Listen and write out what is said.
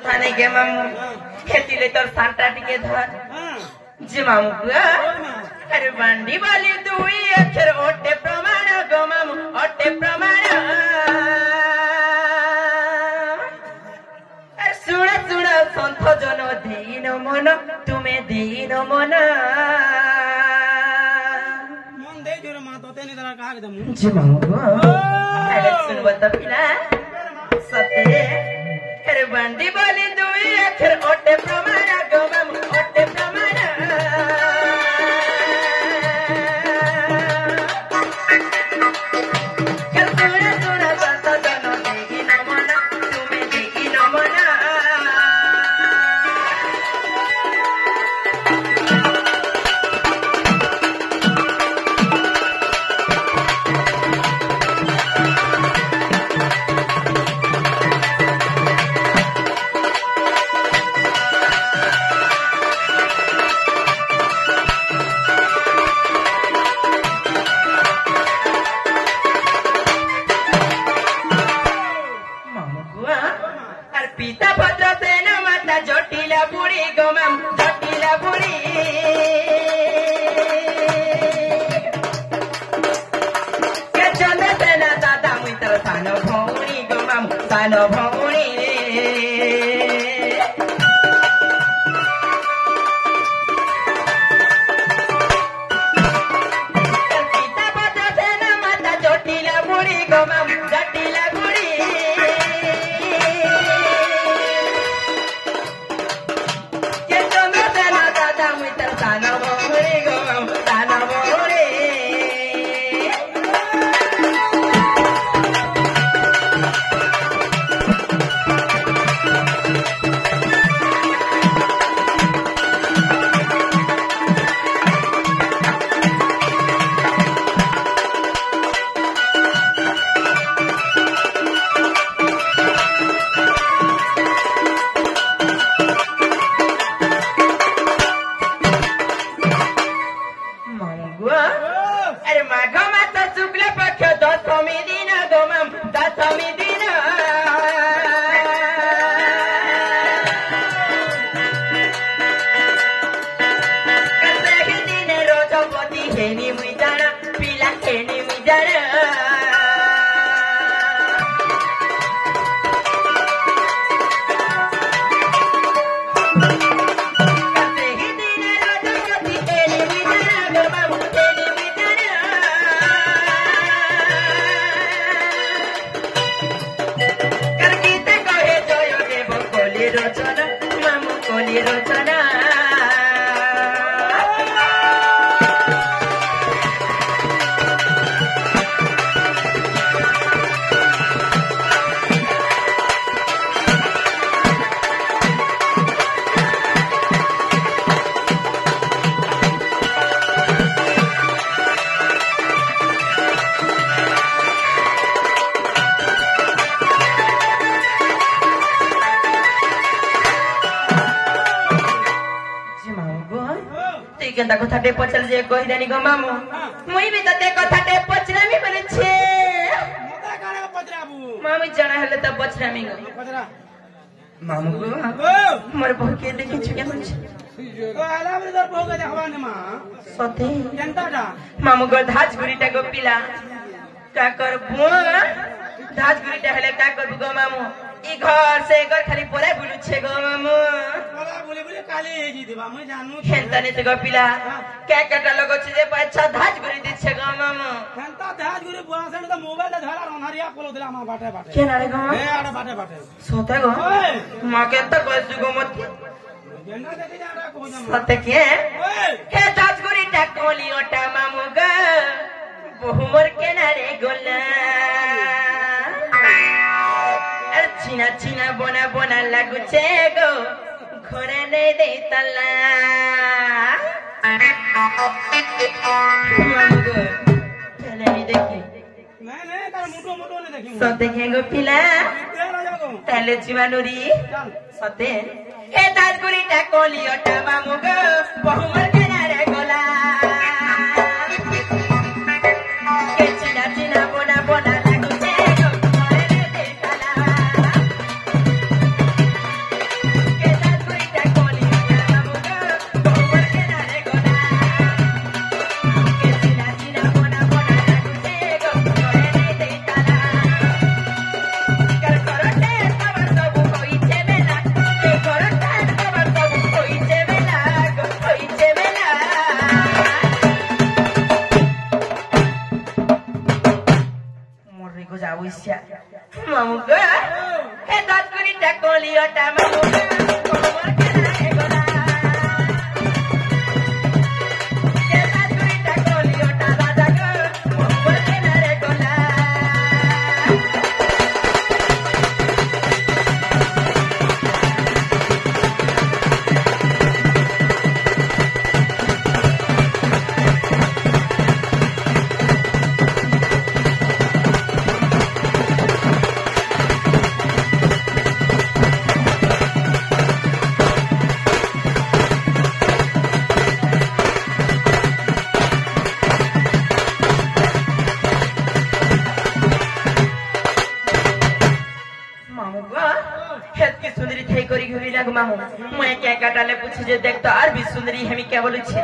थाने के मामू खेती ले तोर सांटा टिके धर जी मामू बुआ अरे बंडी वाली दुई अक्षर ओटे प्रमाण गो मामू ओटे प्रमाण अरे सुना सुना संत जन दीन मन तुम्हें दीन मन जी मामू बुआ अरे सुन बता पिला सत्य अरे बंडी वाली दुई अक्षर ओटे प्रमाण गो मामू ओटे प्रमाण सुना सुना संत जन दीन मन तुम्हें दीन मन पिता भद्र सेन माता जटिला बुढ़ी गोमाम जटिला बुढ़ी के चंद सेना दादा मित्र सान भौणी गोमाम सान भौणी पिता भद्र सेन माता जटिला बुढ़ी गोमाम जटिला बुढ़ी अरे माघ मास शुक्ल पक्ष दशमी दिन गोमाम दशमी दिन दिन रोजपति हेनी मुई जाना पिला हेनी मुई जाना रोचना मामू कोली रोचना केंता कथाटे पचल जे कहिदानी गो मामू मुई भी तते कथाटे पचरामी बोले छे मोता काना पचराबू मामू जणा हेले त पचरामी गो पचरा मामू गो मोर बहु के देखि छके मन छे तो आला बरे दर बहु के देखवाने मा सते केंताडा मामू गो धाज गुरीटा गो पिला का कर बो धाज गुरीटा हेले का कर गो मामू ई घर से घर खाली पोरा बुलु छे गो मामू पोरा बुले बुले काले हेजी दिबा म जानु खेंताने ते गो पिला क्या काटा लगो छे जे अच्छा धाज गुरी दी छे गो मामू खेंता धाज गुरी बुआ से त मोबाइल धरा रनहरिया कोलो दिला मा बाटे बाटे के नारे गो ए आडा बाटे बाटे सोते गो मा के त गस गो मत जेना देखे जाडा को जा सते के हे धाज गुरी टा कोली ओटा मामू ग बहुमर के नारे गोला चिना चिना बोना बोना लागू छे गो घोड़ा नहीं दे तला चले नहीं देखी नहीं तार मुटो मुटो नहीं देखी सब देखेंगे पिला ताले जीवानुरी सते हे ताजपुरी टा कोली ओटा मामू गो बहुमर के नारे गोला के चिना चिना बोना बोना लागू छे गो घोड़ा नहीं दे तला बेटा मामू मोर के नारे गोला केता चुरीटा कोली ओटा राजा गो मोर के नारे गोला सुंदरी थे करी घुरी लागू मामू मैं क्या काटाले पूछे जे देख तो और भी सुंदरी हमी क्या बोलू छे।